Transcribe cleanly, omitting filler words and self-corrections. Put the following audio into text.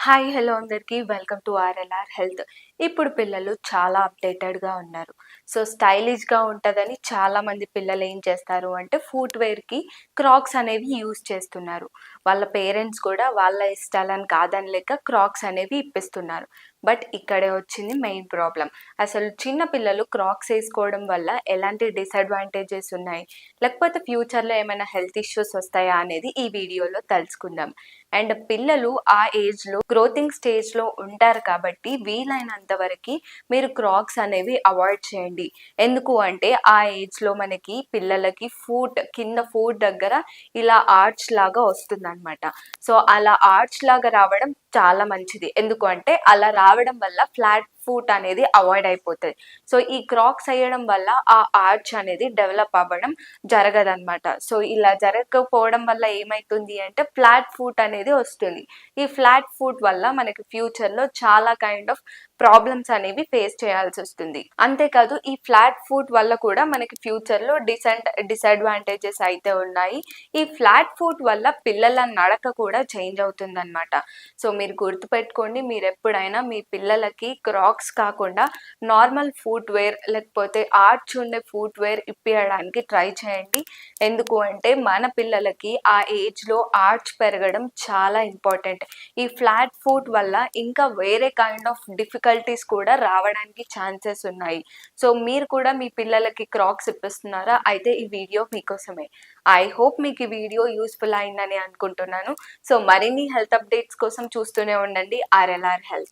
Hi hello అందరికీ welcome to RLR health. ఇప్పుడు పిల్లలు చాలా అప్డేటెడ్గా ఉన్నారు. సో స్టైలిష్గా ఉంటుందని చాలామంది పిల్లలు ఏం చేస్తారు అంటే ఫుట్వేర్కి క్రాక్స్ అనేవి యూజ్ చేస్తున్నారు. వాళ్ళ పేరెంట్స్ కూడా వాళ్ళ ఇష్టాలను కాదని లేక క్రాక్స్ అనేవి ఇప్పిస్తున్నారు. బట్ ఇక్కడే వచ్చింది మెయిన్ ప్రాబ్లం. అసలు చిన్న పిల్లలు క్రాక్స్ వేసుకోవడం వల్ల ఎలాంటి డిసడ్వాంటేజెస్ ఉన్నాయి, లేకపోతే ఫ్యూచర్లో ఏమైనా హెల్త్ ఇష్యూస్ వస్తాయా అనేది ఈ వీడియోలో తెలుసుకుందాం. అండ్ పిల్లలు ఆ ఏజ్లో గ్రోతింగ్ స్టేజ్లో ఉంటారు కాబట్టి వీలైనంత వరకు మీరు క్రాక్స్ అనేవి అవాయిడ్ చేయండి. ఎందుకు అంటే ఆ ఏజ్లో మనకి పిల్లలకి ఫూట్ దగ్గర ఇలా ఆర్చ్ లాగా వస్తుందన్నమాట. సో అలా ఆర్చ్ లాగా రావడం చాలా మంచిది. ఎందుకు అంటే అలా రావడం వల్ల ఫ్లాట్ ఫూట్ అనేది అవాయిడ్ అయిపోతుంది. సో ఈ క్రాక్స్ వేయడం వల్ల ఆ ఆర్చ్ అనేది డెవలప్ అవ్వడం జరగదన్నమాట. సో ఇలా జరగకపోవడం వల్ల ఏమైతుంది అంటే ఫ్లాట్ ఫూట్ అనేది వస్తుంది. ఈ ఫ్లాట్ ఫుట్ వల్ల మనకి ఫ్యూచర్లో చాలా కైండ్ ఆఫ్ ప్రాబ్లమ్స్ అనేవి ఫేస్ చేయాల్సి వస్తుంది. అంతేకాదు ఈ ఫ్లాట్ ఫుట్ వల్ల కూడా మనకి ఫ్యూచర్లో డిసడ్వాంటేజెస్ అయితే ఉన్నాయి. ఈ ఫ్లాట్ ఫుట్ వల్ల పిల్లల నడక కూడా చేంజ్ అవుతుందన్నమాట. సో మీరు గుర్తుపెట్టుకోండి, మీరు ఎప్పుడైనా మీ పిల్లలకి క్రాక్స్ కాకుండా నార్మల్ ఫుట్వేర్ లేకపోతే ఆర్చ్ ఉండే ఫుట్వేర్ ఇప్పించడానికి ట్రై చేయండి. ఎందుకు అంటే మన పిల్లలకి ఆ ఏజ్లో ఆర్చ్ పెరగడం చాలా ఇంపార్టెంట్. ఈ ఫ్లాట్ ఫుట్ వల్ల ఇంకా వేరే కైండ్ ఆఫ్ డిఫికల్టీస్ కూడా రావడానికి ఛాన్సెస్ ఉన్నాయి. సో మీరు కూడా మీ పిల్లలకి క్రాక్స్ ఇప్పిస్తున్నారా? అయితే ఈ వీడియో మీకోసమే. ఐ హోప్ మీకు ఈ వీడియో యూస్ఫుల్ అయిందని అనుకుంటున్నాను. సో మరిన్ని హెల్త్ అప్డేట్స్ కోసం చూస్తూనే ఉండండి ఆర్ఎల్ఆర్ హెల్త్.